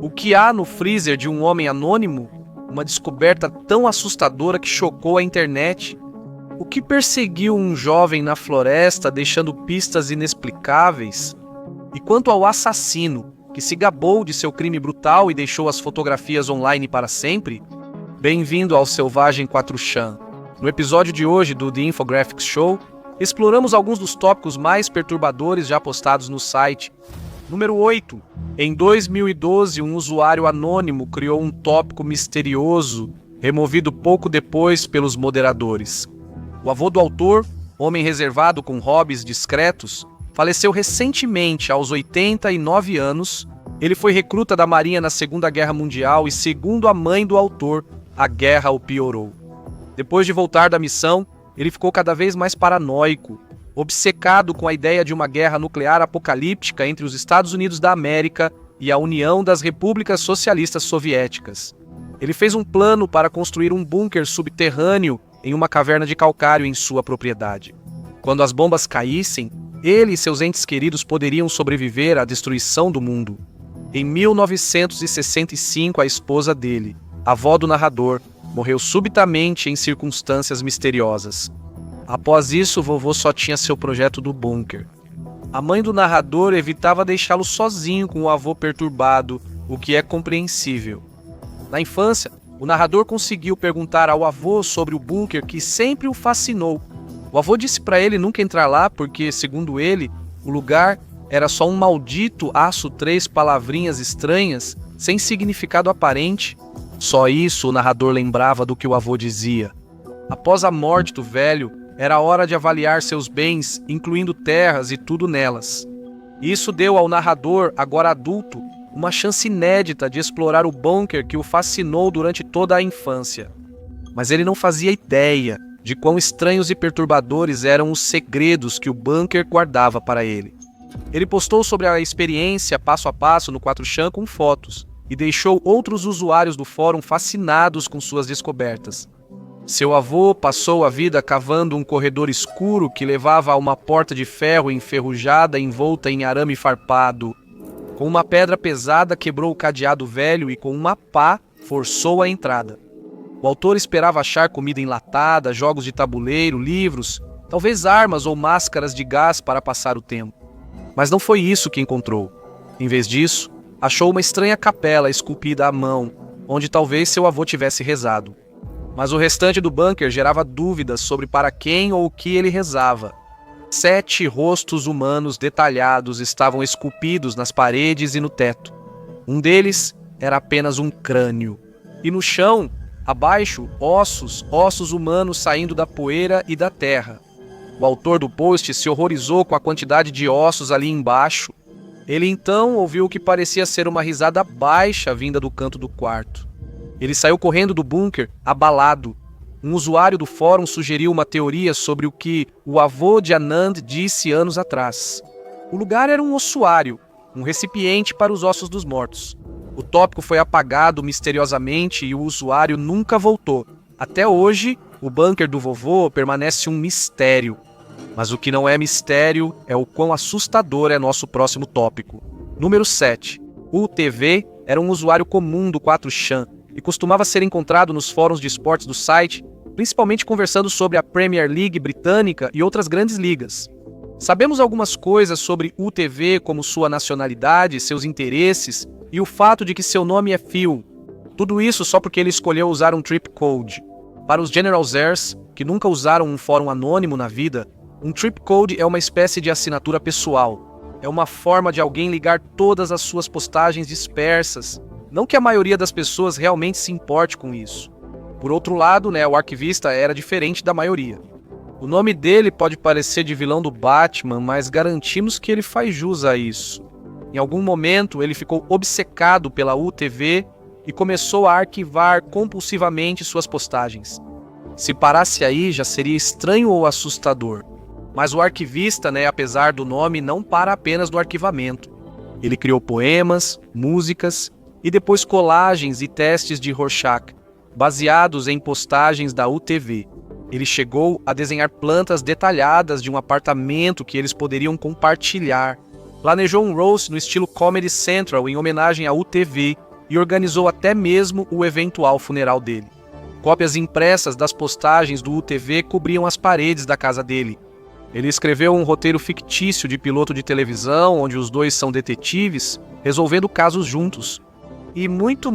O que há no freezer de um homem anônimo? Uma descoberta tão assustadora que chocou a internet. O que perseguiu um jovem na floresta, deixando pistas inexplicáveis? E quanto ao assassino, que se gabou de seu crime brutal e deixou as fotografias online para sempre? Bem-vindo ao Selvagem 4chan. No episódio de hoje do The Infographics Show, exploramos alguns dos tópicos mais perturbadores já postados no site. Número 8. Em 2012, um usuário anônimo criou um tópico misterioso, removido pouco depois pelos moderadores. O avô do autor, homem reservado com hobbies discretos, faleceu recentemente aos 89 anos. Ele foi recruta da Marinha na Segunda Guerra Mundial e, segundo a mãe do autor, a guerra o piorou. Depois de voltar da missão, ele ficou cada vez mais paranoico, obcecado com a ideia de uma guerra nuclear apocalíptica entre os Estados Unidos da América e a União das Repúblicas Socialistas Soviéticas. Ele fez um plano para construir um bunker subterrâneo em uma caverna de calcário em sua propriedade. Quando as bombas caíssem, ele e seus entes queridos poderiam sobreviver à destruição do mundo. Em 1965, a esposa dele, a avó do narrador, morreu subitamente em circunstâncias misteriosas. Após isso, vovô só tinha seu projeto do bunker. A mãe do narrador evitava deixá-lo sozinho com o avô perturbado, o que é compreensível. Na infância, o narrador conseguiu perguntar ao avô sobre o bunker que sempre o fascinou. O avô disse para ele nunca entrar lá porque, segundo ele, o lugar era só um maldito aço 3 palavrinhas estranhas, sem significado aparente. Só isso o narrador lembrava do que o avô dizia. Após a morte do velho, era hora de avaliar seus bens, incluindo terras e tudo nelas. Isso deu ao narrador, agora adulto, uma chance inédita de explorar o bunker que o fascinou durante toda a infância. Mas ele não fazia ideia de quão estranhos e perturbadores eram os segredos que o bunker guardava para ele. Ele postou sobre a experiência passo a passo no 4chan com fotos e deixou outros usuários do fórum fascinados com suas descobertas. Seu avô passou a vida cavando um corredor escuro que levava a uma porta de ferro enferrujada envolta em arame farpado. Com uma pedra pesada quebrou o cadeado velho e com uma pá forçou a entrada. O autor esperava achar comida enlatada, jogos de tabuleiro, livros, talvez armas ou máscaras de gás para passar o tempo. Mas não foi isso que encontrou. Em vez disso, achou uma estranha capela esculpida à mão, onde talvez seu avô tivesse rezado. Mas o restante do bunker gerava dúvidas sobre para quem ou o que ele rezava. 7 rostos humanos detalhados estavam esculpidos nas paredes e no teto. Um deles era apenas um crânio. E no chão, abaixo, ossos humanos saindo da poeira e da terra. O autor do post se horrorizou com a quantidade de ossos ali embaixo. Ele então ouviu o que parecia ser uma risada baixa vinda do canto do quarto. Ele saiu correndo do bunker, abalado. Um usuário do fórum sugeriu uma teoria sobre o que o avô de Anand disse anos atrás. O lugar era um ossuário, um recipiente para os ossos dos mortos. O tópico foi apagado misteriosamente e o usuário nunca voltou. Até hoje, o bunker do vovô permanece um mistério. Mas o que não é mistério é o quão assustador é nosso próximo tópico. Número 7. O UTV era um usuário comum do 4chan e costumava ser encontrado nos fóruns de esportes do site, principalmente conversando sobre a Premier League britânica e outras grandes ligas. Sabemos algumas coisas sobre UTV, como sua nacionalidade, seus interesses e o fato de que seu nome é Phil. Tudo isso só porque ele escolheu usar um trip code. Para os Generalzers, que nunca usaram um fórum anônimo na vida, um trip code é uma espécie de assinatura pessoal. É uma forma de alguém ligar todas as suas postagens dispersas. Não que a maioria das pessoas realmente se importe com isso. Por outro lado, o arquivista era diferente da maioria. O nome dele pode parecer de vilão do Batman, mas garantimos que ele faz jus a isso. Em algum momento, ele ficou obcecado pela UTV e começou a arquivar compulsivamente suas postagens. Se parasse aí, já seria estranho ou assustador. Mas o arquivista, apesar do nome, não para apenas no arquivamento. Ele criou poemas, músicas e depois colagens e testes de Rorschach, baseados em postagens da UTV. Ele chegou a desenhar plantas detalhadas de um apartamento que eles poderiam compartilhar. Planejou um roast no estilo Comedy Central em homenagem à UTV e organizou até mesmo o eventual funeral dele. Cópias impressas das postagens do UTV cobriam as paredes da casa dele. Ele escreveu um roteiro fictício de piloto de televisão, onde os dois são detetives, resolvendo casos juntos. E muito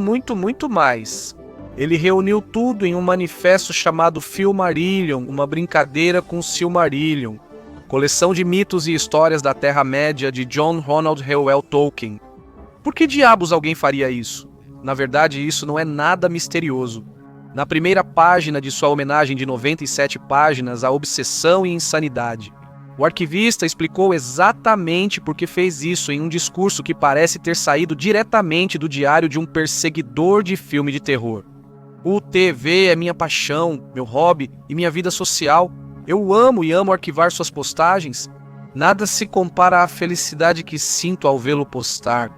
mais. Ele reuniu tudo em um manifesto chamado Silmarillion, uma brincadeira com Silmarillion, coleção de mitos e histórias da Terra-média de John Ronald Reuel Tolkien. Por que diabos alguém faria isso? Na verdade, isso não é nada misterioso. Na primeira página de sua homenagem de 97 páginas à obsessão e insanidade, o arquivista explicou exatamente por que fez isso em um discurso que parece ter saído diretamente do diário de um perseguidor de filme de terror. O TV é minha paixão, meu hobby e minha vida social. Eu amo e amo arquivar suas postagens. Nada se compara à felicidade que sinto ao vê-lo postar.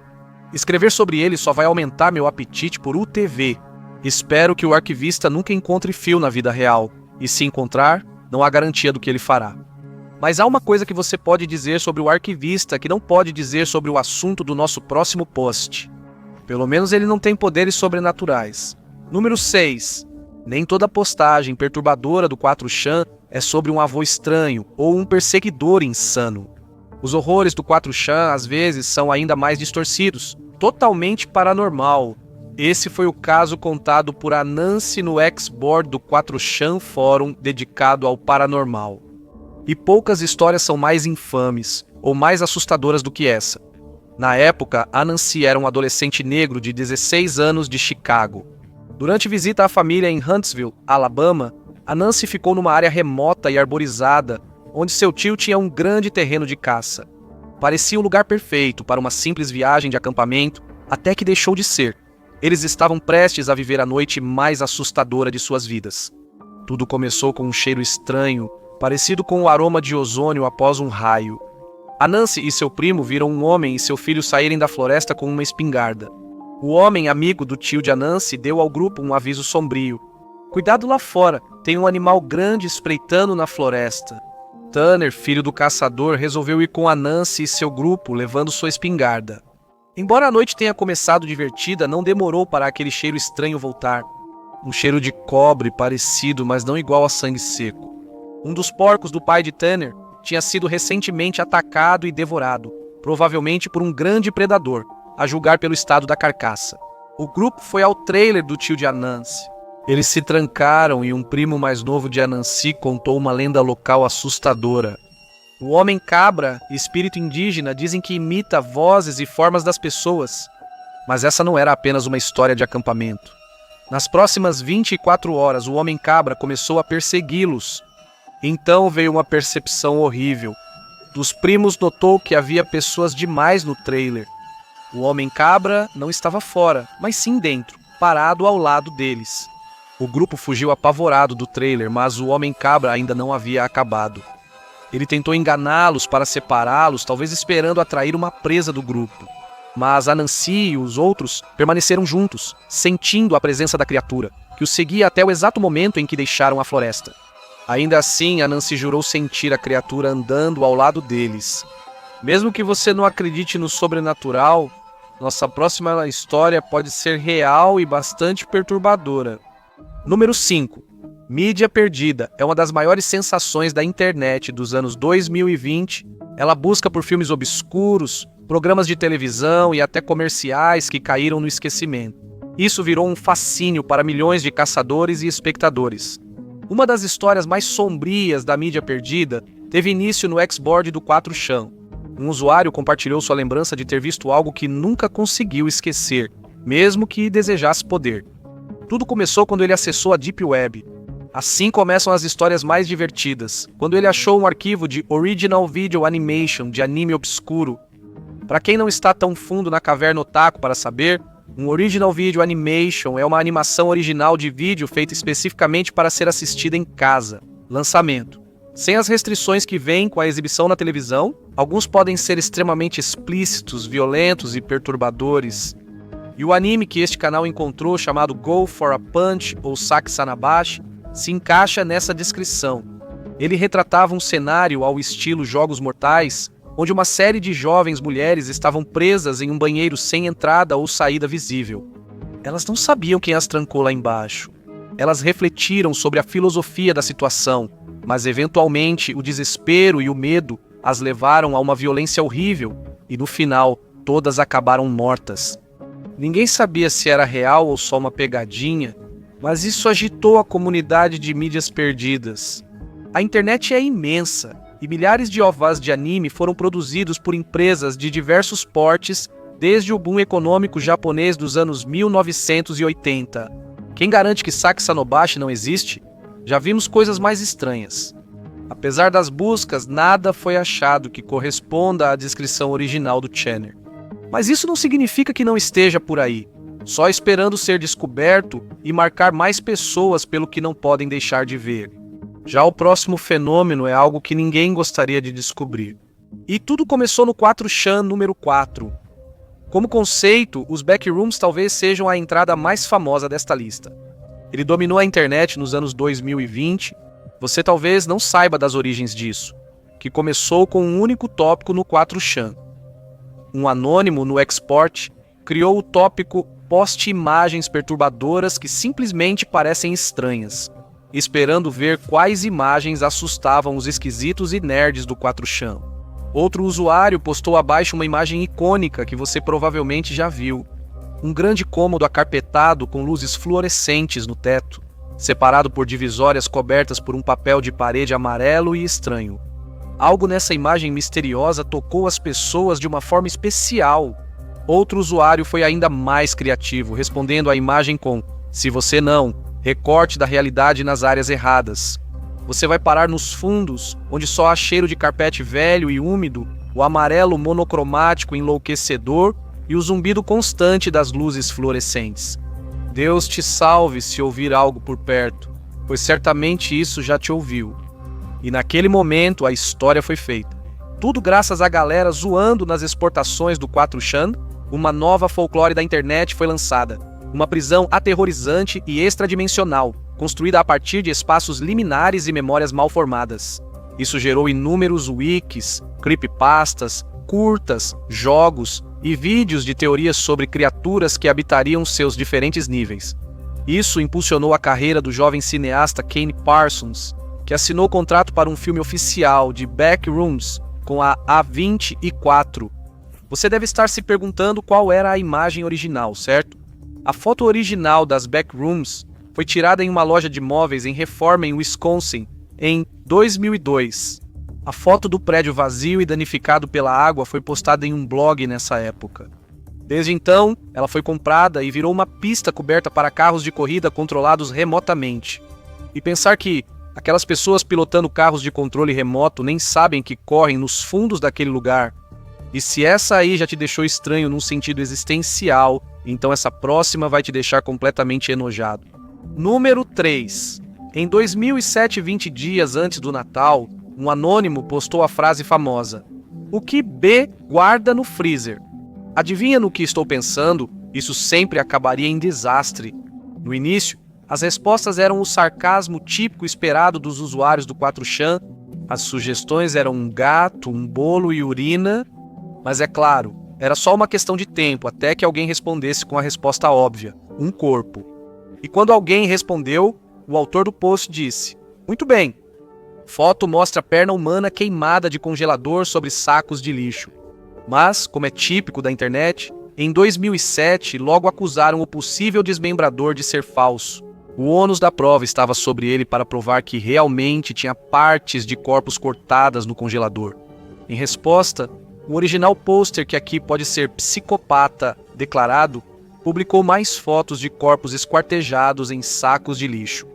Escrever sobre ele só vai aumentar meu apetite por UTV. Espero que o arquivista nunca encontre Phil na vida real, e se encontrar, não há garantia do que ele fará. Mas há uma coisa que você pode dizer sobre o arquivista que não pode dizer sobre o assunto do nosso próximo post. Pelo menos ele não tem poderes sobrenaturais. Número 6. Nem toda postagem perturbadora do 4chan é sobre um avô estranho ou um perseguidor insano. Os horrores do 4chan às vezes são ainda mais distorcidos, totalmente paranormal. Esse foi o caso contado por Anansi no X-Board do 4chan Fórum dedicado ao paranormal. E poucas histórias são mais infames ou mais assustadoras do que essa. Na época, Anansi era um adolescente negro de 16 anos de Chicago. Durante visita à família em Huntsville, Alabama, Anansi ficou numa área remota e arborizada, onde seu tio tinha um grande terreno de caça. Parecia o lugar perfeito para uma simples viagem de acampamento, até que deixou de ser. Eles estavam prestes a viver a noite mais assustadora de suas vidas. Tudo começou com um cheiro estranho, parecido com o aroma de ozônio após um raio. Anansi e seu primo viram um homem e seu filho saírem da floresta com uma espingarda. O homem, amigo do tio de Anansi, deu ao grupo um aviso sombrio. Cuidado lá fora, tem um animal grande espreitando na floresta. Tanner, filho do caçador, resolveu ir com Anansi e seu grupo, levando sua espingarda. Embora a noite tenha começado divertida, não demorou para aquele cheiro estranho voltar. Um cheiro de cobre parecido, mas não igual a sangue seco. Um dos porcos do pai de Tanner tinha sido recentemente atacado e devorado, provavelmente por um grande predador, a julgar pelo estado da carcaça. O grupo foi ao trailer do tio de Anansi. Eles se trancaram e um primo mais novo de Anansi contou uma lenda local assustadora. O homem-cabra e espírito indígena dizem que imita vozes e formas das pessoas. Mas essa não era apenas uma história de acampamento. Nas próximas 24 horas, o homem-cabra começou a persegui-los. Então veio uma percepção horrível. Dos primos notou que havia pessoas demais no trailer. O homem-cabra não estava fora, mas sim dentro, parado ao lado deles. O grupo fugiu apavorado do trailer, mas o homem-cabra ainda não havia acabado. Ele tentou enganá-los para separá-los, talvez esperando atrair uma presa do grupo. Mas Anansi e os outros permaneceram juntos, sentindo a presença da criatura, que os seguia até o exato momento em que deixaram a floresta. Ainda assim, Anansi jurou sentir a criatura andando ao lado deles. Mesmo que você não acredite no sobrenatural, nossa próxima história pode ser real e bastante perturbadora. Número 5. Mídia perdida é uma das maiores sensações da internet dos anos 2020. Ela busca por filmes obscuros, programas de televisão e até comerciais que caíram no esquecimento. Isso virou um fascínio para milhões de caçadores e espectadores. Uma das histórias mais sombrias da mídia perdida teve início no X-Board do 4chan. Um usuário compartilhou sua lembrança de ter visto algo que nunca conseguiu esquecer, mesmo que desejasse poder. Tudo começou quando ele acessou a Deep Web. Assim começam as histórias mais divertidas, quando ele achou um arquivo de Original Video Animation de anime obscuro. Para quem não está tão fundo na caverna otaku para saber, um Original Video Animation é uma animação original de vídeo feita especificamente para ser assistida em casa. Lançamento. Sem as restrições que vêm com a exibição na televisão, alguns podem ser extremamente explícitos, violentos e perturbadores. E o anime que este canal encontrou, chamado Go for a Punch ou Saki Sanabashi, se encaixa nessa descrição. Ele retratava um cenário ao estilo Jogos Mortais, onde uma série de jovens mulheres estavam presas em um banheiro sem entrada ou saída visível. Elas não sabiam quem as trancou lá embaixo. Elas refletiram sobre a filosofia da situação, mas eventualmente o desespero e o medo as levaram a uma violência horrível e no final todas acabaram mortas. Ninguém sabia se era real ou só uma pegadinha, mas isso agitou a comunidade de mídias perdidas. A internet é imensa e milhares de OVAs de anime foram produzidos por empresas de diversos portes desde o boom econômico japonês dos anos 1980. Quem garante que Saki Sanobashi não existe? Já vimos coisas mais estranhas. Apesar das buscas, nada foi achado que corresponda à descrição original do Channer. Mas isso não significa que não esteja por aí, só esperando ser descoberto e marcar mais pessoas pelo que não podem deixar de ver. Já o próximo fenômeno é algo que ninguém gostaria de descobrir. E tudo começou no 4chan número 4. Como conceito, os backrooms talvez sejam a entrada mais famosa desta lista. Ele dominou a internet nos anos 2020. Você talvez não saiba das origens disso, que começou com um único tópico no 4chan. Um anônimo no Export criou o tópico "poste imagens perturbadoras que simplesmente parecem estranhas", esperando ver quais imagens assustavam os esquisitos e nerds do 4chan. Outro usuário postou abaixo uma imagem icônica que você provavelmente já viu. Um grande cômodo acarpetado com luzes fluorescentes no teto, separado por divisórias cobertas por um papel de parede amarelo e estranho. Algo nessa imagem misteriosa tocou as pessoas de uma forma especial. Outro usuário foi ainda mais criativo, respondendo à imagem com "se você não, recorte da realidade nas áreas erradas. Você vai parar nos fundos, onde só há cheiro de carpete velho e úmido, o amarelo monocromático enlouquecedor e o zumbido constante das luzes fluorescentes. Deus te salve se ouvir algo por perto, pois certamente isso já te ouviu." E naquele momento a história foi feita. Tudo graças à galera zoando nas exportações do 4chan, uma nova folclore da internet foi lançada. Uma prisão aterrorizante e extradimensional, construída a partir de espaços liminares e memórias mal formadas. Isso gerou inúmeros wikis, creepypastas, curtas, jogos e vídeos de teorias sobre criaturas que habitariam seus diferentes níveis. Isso impulsionou a carreira do jovem cineasta Kane Parsons, que assinou contrato para um filme oficial de Backrooms com a A24. Você deve estar se perguntando qual era a imagem original, certo? A foto original das Backrooms foi tirada em uma loja de móveis em Reforma, em Wisconsin, em 2002. A foto do prédio vazio e danificado pela água foi postada em um blog nessa época. Desde então, ela foi comprada e virou uma pista coberta para carros de corrida controlados remotamente. E pensar que aquelas pessoas pilotando carros de controle remoto nem sabem que correm nos fundos daquele lugar. E se essa aí já te deixou estranho num sentido existencial, então essa próxima vai te deixar completamente enojado. Número 3. Em 2007, 20 dias antes do Natal, um anônimo postou a frase famosa: "O que B guarda no freezer?" Adivinha no que estou pensando? Isso sempre acabaria em desastre. No início, as respostas eram o sarcasmo típico esperado dos usuários do 4chan. As sugestões eram um gato, um bolo e urina. Mas é claro, era só uma questão de tempo até que alguém respondesse com a resposta óbvia: um corpo. E quando alguém respondeu, o autor do post disse: "Muito bem. Foto mostra perna humana queimada de congelador sobre sacos de lixo." Mas, como é típico da internet, em 2007 logo acusaram o possível desmembrador de ser falso. O ônus da prova estava sobre ele para provar que realmente tinha partes de corpos cortadas no congelador. Em resposta, o original pôster, que aqui pode ser psicopata declarado, publicou mais fotos de corpos esquartejados em sacos de lixo.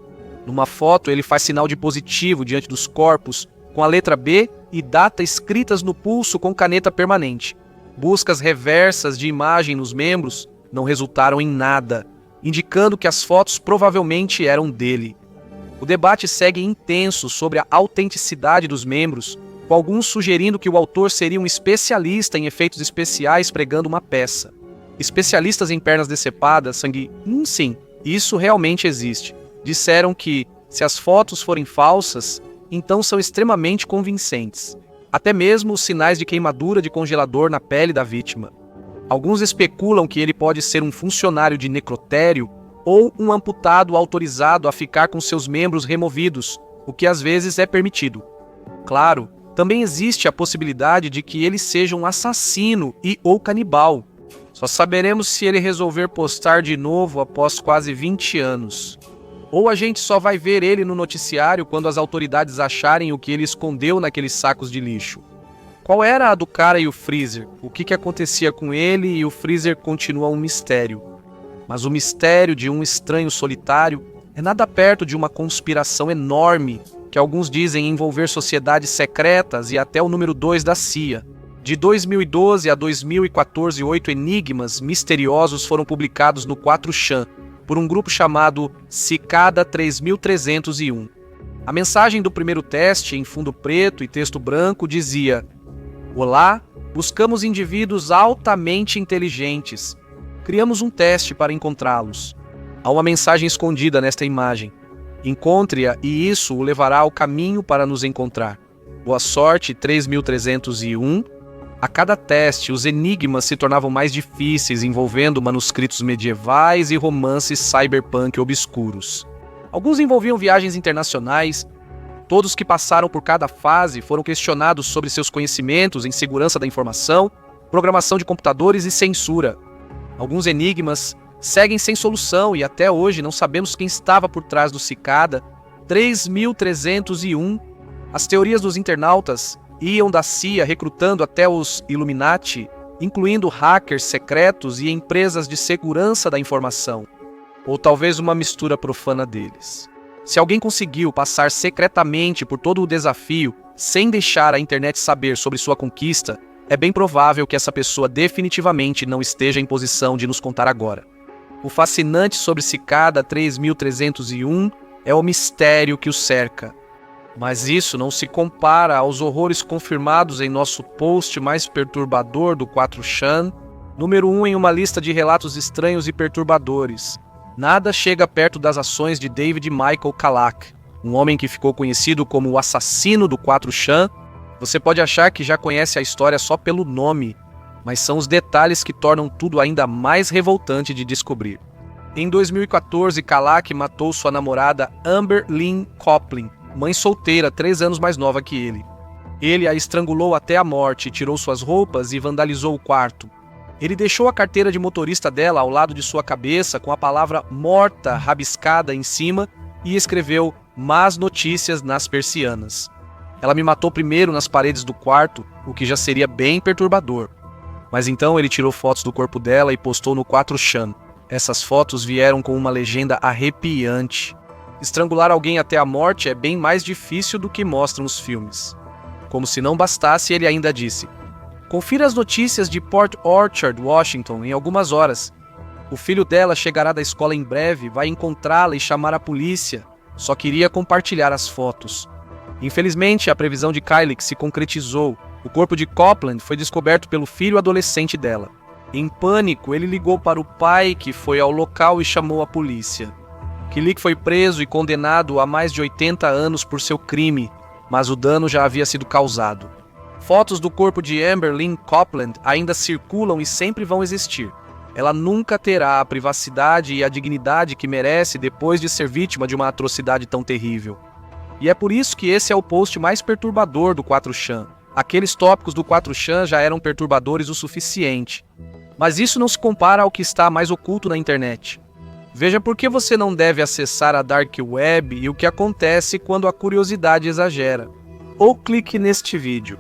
Numa foto, ele faz sinal de positivo diante dos corpos, com a letra B e data escritas no pulso com caneta permanente. Buscas reversas de imagem nos membros não resultaram em nada, indicando que as fotos provavelmente eram dele. O debate segue intenso sobre a autenticidade dos membros, com alguns sugerindo que o autor seria um especialista em efeitos especiais pregando uma peça. Especialistas em pernas decepadas, sangue... sim, isso realmente existe. Disseram que, se as fotos forem falsas, então são extremamente convincentes. Até mesmo os sinais de queimadura de congelador na pele da vítima. Alguns especulam que ele pode ser um funcionário de necrotério ou um amputado autorizado a ficar com seus membros removidos, o que às vezes é permitido. Claro, também existe a possibilidade de que ele seja um assassino ou canibal. Só saberemos se ele resolver postar de novo após quase 20 anos. Ou a gente só vai ver ele no noticiário quando as autoridades acharem o que ele escondeu naqueles sacos de lixo. Qual era a do cara e o Freezer? O que acontecia com ele e o Freezer continua um mistério. Mas o mistério de um estranho solitário é nada perto de uma conspiração enorme que alguns dizem envolver sociedades secretas e até o número 2 da CIA. De 2012 a 2014, 8 enigmas misteriosos foram publicados no 4chan por um grupo chamado Cicada 3301. A mensagem do primeiro teste, em fundo preto e texto branco, dizia: "Olá, buscamos indivíduos altamente inteligentes. Criamos um teste para encontrá-los." Há uma mensagem escondida nesta imagem. Encontre-a e isso o levará ao caminho para nos encontrar. Boa sorte, 3301. A cada teste, os enigmas se tornavam mais difíceis, envolvendo manuscritos medievais e romances cyberpunk obscuros. Alguns envolviam viagens internacionais. Todos que passaram por cada fase foram questionados sobre seus conhecimentos em segurança da informação, programação de computadores e censura. Alguns enigmas seguem sem solução e até hoje não sabemos quem estava por trás do Cicada 3301. As teorias dos internautas iam da CIA recrutando até os Illuminati, incluindo hackers secretos e empresas de segurança da informação, ou talvez uma mistura profana deles. Se alguém conseguiu passar secretamente por todo o desafio sem deixar a internet saber sobre sua conquista, é bem provável que essa pessoa definitivamente não esteja em posição de nos contar agora. O fascinante sobre Cicada 3301 é o mistério que o cerca. Mas isso não se compara aos horrores confirmados em nosso post mais perturbador do 4chan, número 1 em uma lista de relatos estranhos e perturbadores. Nada chega perto das ações de David Michael Kalak, um homem que ficou conhecido como o assassino do 4chan. Você pode achar que já conhece a história só pelo nome, mas são os detalhes que tornam tudo ainda mais revoltante de descobrir. Em 2014, Kalak matou sua namorada Amber Lynn Coplin, mãe solteira 3 anos mais nova que ele. Ele a estrangulou até a morte, tirou suas roupas e vandalizou o quarto. Ele deixou a carteira de motorista dela ao lado de sua cabeça com a palavra morta rabiscada em cima e escreveu más notícias nas persianas. Ela me matou primeiro nas paredes do quarto, o que já seria bem perturbador. Mas então ele tirou fotos do corpo dela e postou no 4chan. Essas fotos vieram com uma legenda arrepiante. Estrangular alguém até a morte é bem mais difícil do que mostram os filmes. Como se não bastasse, ele ainda disse: "Confira as notícias de Port Orchard, Washington, em algumas horas. O filho dela chegará da escola em breve, vai encontrá-la e chamar a polícia. Só queria compartilhar as fotos." Infelizmente, a previsão de Kylie se concretizou. O corpo de Copeland foi descoberto pelo filho adolescente dela. Em pânico, ele ligou para o pai, que foi ao local e chamou a polícia. Kylie foi preso e condenado a mais de 80 anos por seu crime, mas o dano já havia sido causado. Fotos do corpo de Amber Lynn Copeland ainda circulam e sempre vão existir. Ela nunca terá a privacidade e a dignidade que merece depois de ser vítima de uma atrocidade tão terrível. E é por isso que esse é o post mais perturbador do 4chan. Aqueles tópicos do 4chan já eram perturbadores o suficiente. Mas isso não se compara ao que está mais oculto na internet. Veja por que você não deve acessar a Dark Web e o que acontece quando a curiosidade exagera. Ou clique neste vídeo.